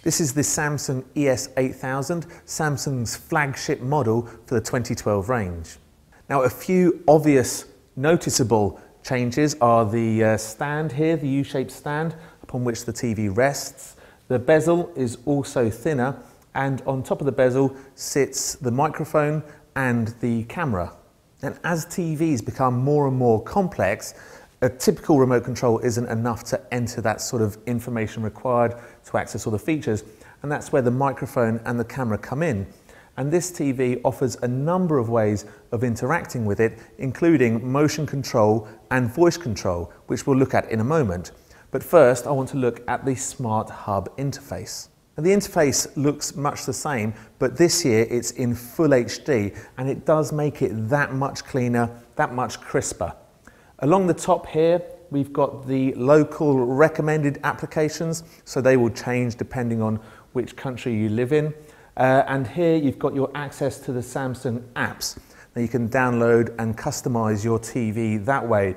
This is the Samsung ES8000, Samsung's flagship model for the 2012 range. Now, a few obvious noticeable changes are the stand here, the U-shaped stand upon which the TV rests. The bezel is also thinner, and on top of the bezel sits the microphone and the camera. And as TVs become more and more complex, a typical remote control isn't enough to enter that sort of information required to access all the features, and that's where the microphone and the camera come in. And this TV offers a number of ways of interacting with it, including motion control and voice control, which we'll look at in a moment. But first, I want to look at the Smart Hub interface. Now, the interface looks much the same, but this year it's in full HD, and it does make it that much cleaner, that much crisper. Along the top here, we've got the local recommended applications, so they will change depending on which country you live in. And here you've got your access to the Samsung apps. Now you can download and customize your TV that way.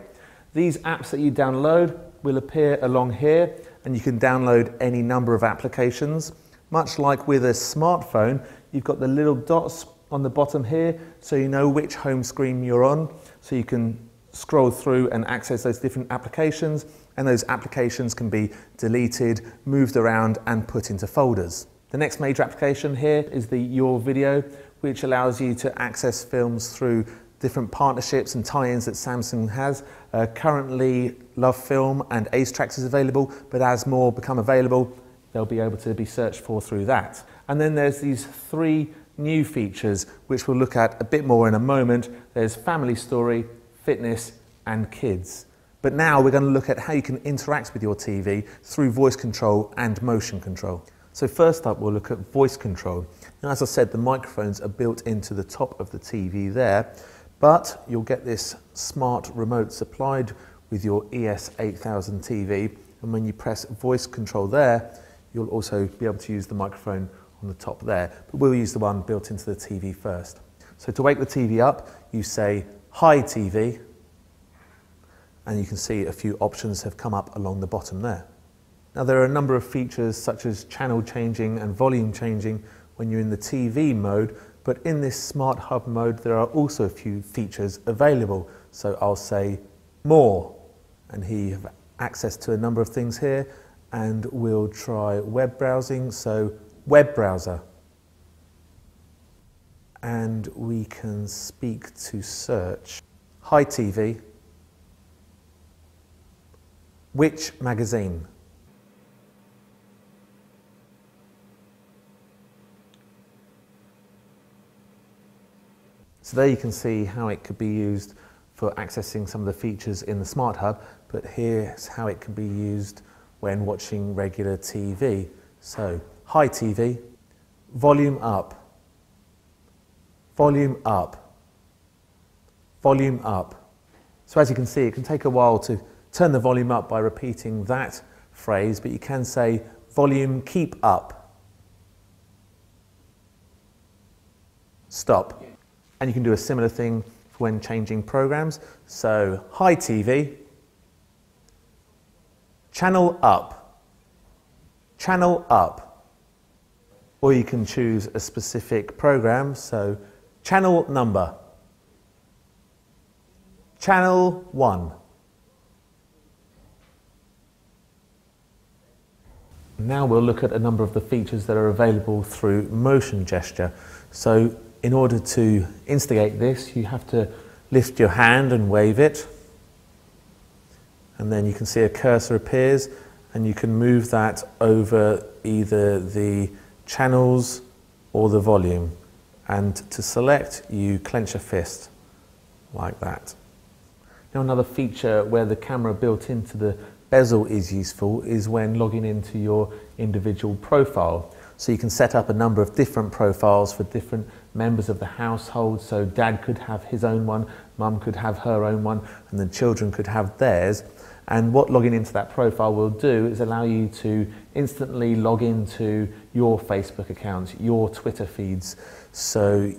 These apps that you download will appear along here, and you can download any number of applications. Much like with a smartphone, you've got the little dots on the bottom here, so you know which home screen you're on, so you can scroll through and access those different applications, and those applications can be deleted, moved around and put into folders. The next major application here is the Your Video, which allows you to access films through different partnerships and tie-ins that Samsung has. Currently, Love Film and Ace Tracks is available, but as more become available, they'll be able to be searched for through that. And then there's these three new features, which we'll look at a bit more in a moment. There's Family Story, Fitness and Kids. But now we're going to look at how you can interact with your TV through voice control and motion control. So first up, we'll look at voice control. Now, as I said, the microphones are built into the top of the TV there, but you'll get this smart remote supplied with your ES8000 TV, and when you press voice control there, you'll also be able to use the microphone on the top there, but we'll use the one built into the TV first. So to wake the TV up, you say, "Hi TV," and you can see a few options have come up along the bottom there. Now, there are a number of features such as channel changing and volume changing when you're in the TV mode, but in this Smart Hub mode there are also a few features available. So I'll say more, and here you have access to a number of things here, and we'll try web browsing, so web browser. And we can speak to search. Hi TV, which magazine? So there you can see how it could be used for accessing some of the features in the Smart Hub, but here's how it can be used when watching regular TV. So, hi TV, volume up, volume up, volume up. So as you can see, it can take a while to turn the volume up by repeating that phrase, but you can say volume keep up, stop. And you can do a similar thing when changing programs. So, hi TV, channel up, channel up. Or you can choose a specific program, so channel number, channel 1. Now we'll look at a number of the features that are available through motion gesture. So in order to instigate this, you have to lift your hand and wave it, and then you can see a cursor appears, and you can move that over either the channels or the volume. And to select, you clench a fist like that. Now, another feature where the camera built into the bezel is useful is when logging into your individual profile. So you can set up a number of different profiles for different members of the household. So dad could have his own one, mum could have her own one, and the children could have theirs. And what logging into that profile will do is allow you to instantly log into your Facebook accounts, your Twitter feeds. So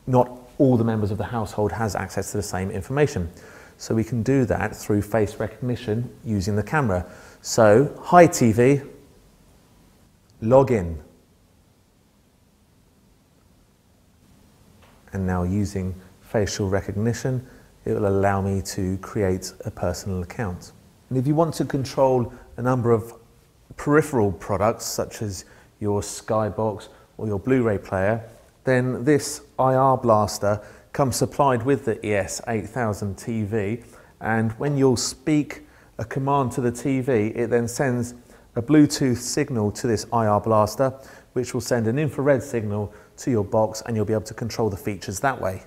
not all the members of the household has access to the same information. So we can do that through face recognition using the camera. So, hi TV, login. And now using facial recognition, it will allow me to create a personal account. And if you want to control a number of peripheral products, such as your Skybox or your Blu-ray player, then this IR blaster comes supplied with the ES8000 TV, and when you'll speak a command to the TV, it then sends a Bluetooth signal to this IR blaster, which will send an infrared signal to your box, and you'll be able to control the features that way.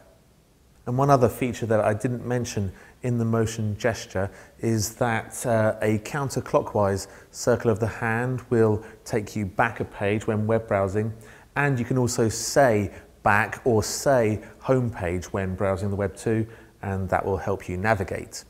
And one other feature that I didn't mention in the motion gesture is that a counterclockwise circle of the hand will take you back a page when web browsing, and you can also say back or say home page when browsing the web too, and that will help you navigate.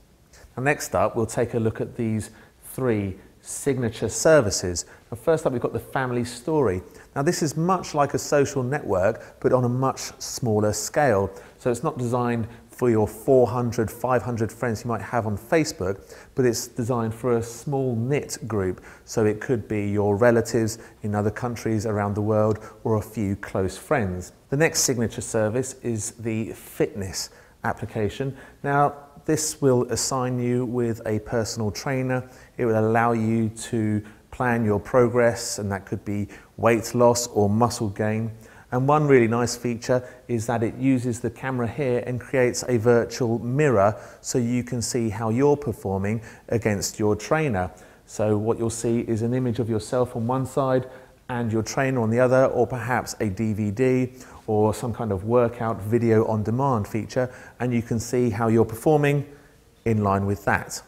Now, next up, we'll take a look at these three signature services. Now, first up, we've got the family story. Now, this is much like a social network, but on a much smaller scale. So it's not designed for your 400, 500 friends you might have on Facebook, but it's designed for a small knit group. So it could be your relatives in other countries around the world or a few close friends. The next signature service is the fitness application. Now, this will assign you with a personal trainer. It will allow you to plan your progress, and that could be weight loss or muscle gain. And one really nice feature is that it uses the camera here and creates a virtual mirror so you can see how you're performing against your trainer. So what you'll see is an image of yourself on one side and your trainer on the other, or perhaps a DVD or some kind of workout video on demand feature, and you can see how you're performing in line with that.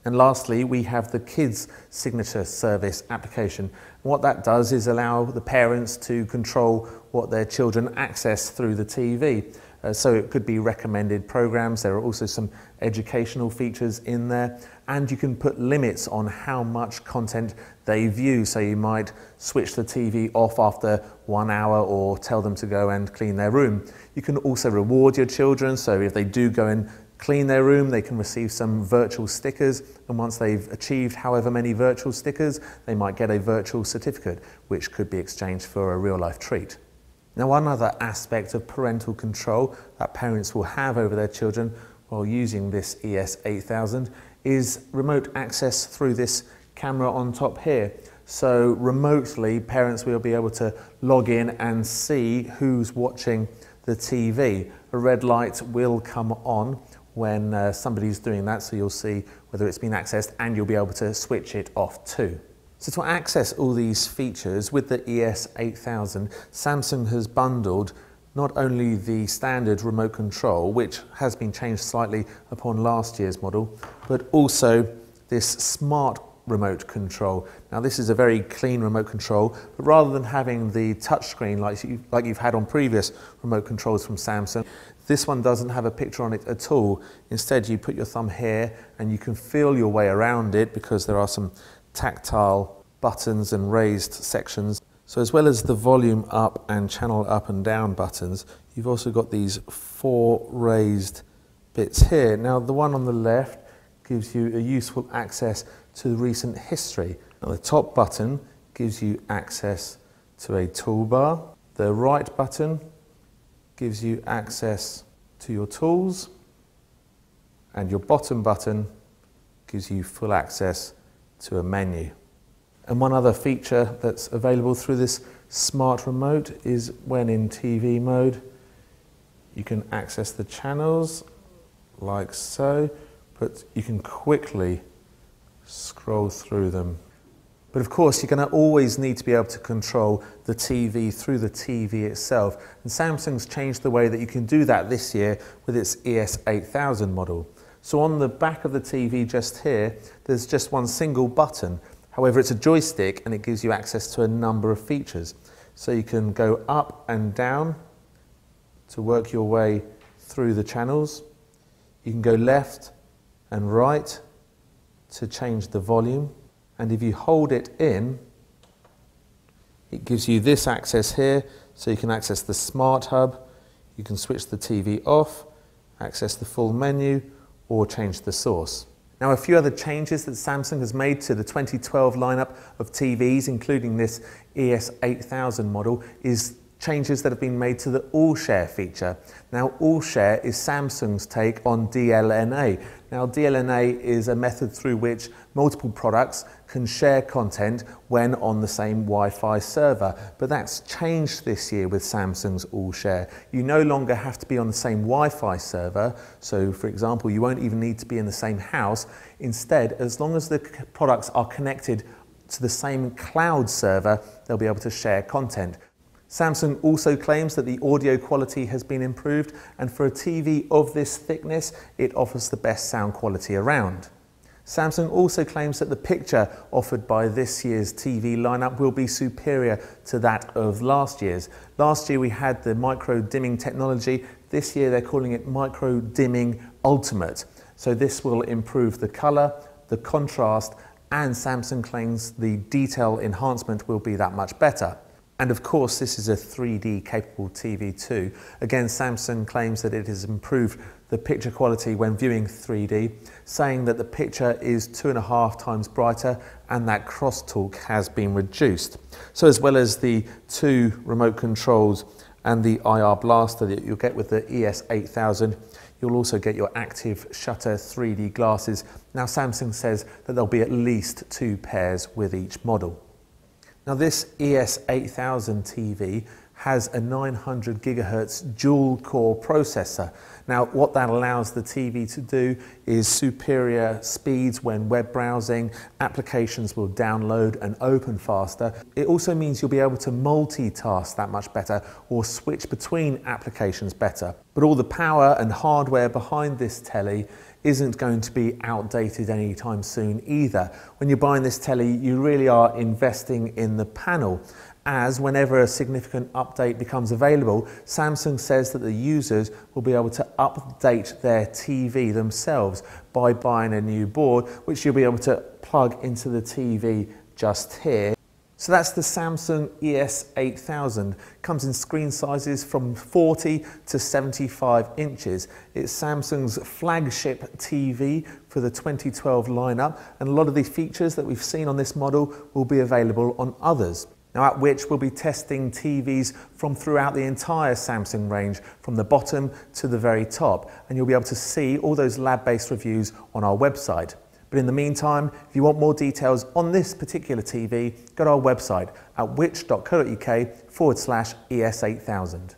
And lastly, we have the kids signature service application. What that does is allow the parents to control what their children access through the TV. So it could be recommended programs. There are also some educational features in there, and you can put limits on how much content they view. So you might switch the TV off after 1 hour or tell them to go and clean their room. You can also reward your children. So if they do go and clean their room, they can receive some virtual stickers, and once they've achieved however many virtual stickers, they might get a virtual certificate, which could be exchanged for a real-life treat. Now, one other aspect of parental control that parents will have over their children while using this ES8000 is remote access through this camera on top here. So remotely, parents will be able to log in and see who's watching the TV. A red light will come on when somebody's doing that, so you'll see whether it's been accessed, and you'll be able to switch it off too. So to access all these features with the ES8000, Samsung has bundled not only the standard remote control, which has been changed slightly upon last year's model, but also this smart remote control. Now, this is a very clean remote control, but rather than having the touchscreen like you've had on previous remote controls from Samsung, this one doesn't have a picture on it at all. Instead, you put your thumb here and you can feel your way around it because there are some tactile buttons and raised sections. So as well as the volume up and channel up and down buttons, you've also got these 4 raised bits here. Now, the one on the left gives you a useful access to the recent history. Now, the top button gives you access to a toolbar. The right button gives you access to your tools, and your bottom button gives you full access to a menu. And one other feature that's available through this smart remote is when in TV mode, you can access the channels like so, but you can quickly scroll through them. But of course, you're going to always need to be able to control the TV through the TV itself. And Samsung's changed the way that you can do that this year with its ES8000 model. So on the back of the TV just here, there's just one single button. However, it's a joystick and it gives you access to a number of features. So you can go up and down to work your way through the channels. You can go left and right to change the volume. And if you hold it in, it gives you this access here. So you can access the Smart Hub, you can switch the TV off, access the full menu, or change the source. Now, a few other changes that Samsung has made to the 2012 lineup of TVs, including this ES8000 model, is changes that have been made to the All Share feature. Now, All Share is Samsung's take on DLNA. Now, DLNA is a method through which multiple products can share content when on the same Wi-Fi server, but that's changed this year with Samsung's All Share. You no longer have to be on the same Wi-Fi server, so for example, you won't even need to be in the same house. Instead, as long as the products are connected to the same cloud server, they'll be able to share content. Samsung also claims that the audio quality has been improved, and for a TV of this thickness, it offers the best sound quality around. Samsung also claims that the picture offered by this year's TV lineup will be superior to that of last year's. Last year we had the micro dimming technology. This year they're calling it micro dimming ultimate. So this will improve the color, the contrast, and Samsung claims the detail enhancement will be that much better. And of course, this is a 3D capable TV too. Again, Samsung claims that it has improved the picture quality when viewing 3D, saying that the picture is 2.5 times brighter and that crosstalk has been reduced. So as well as the 2 remote controls and the IR blaster that you'll get with the ES8000, you'll also get your active shutter 3D glasses. Now, Samsung says that there'll be at least 2 pairs with each model. Now, this ES8000 TV has a 900 GHz dual core processor. Now, what that allows the TV to do is superior speeds when web browsing, applications will download and open faster. It also means you'll be able to multitask that much better or switch between applications better. But all the power and hardware behind this telly isn't going to be outdated anytime soon either. When you're buying this telly, you really are investing in the panel, as whenever a significant update becomes available, Samsung says that the users will be able to update their TV themselves by buying a new board, which you'll be able to plug into the TV just here. So that's the Samsung ES8000. Comes in screen sizes from 40 to 75 inches. It's Samsung's flagship TV for the 2012 lineup, and a lot of the features that we've seen on this model will be available on others. Now, at which we'll be testing TVs from throughout the entire Samsung range, from the bottom to the very top, and you'll be able to see all those lab-based reviews on our website. But in the meantime, if you want more details on this particular TV, go to our website at which.co.uk/ES8000.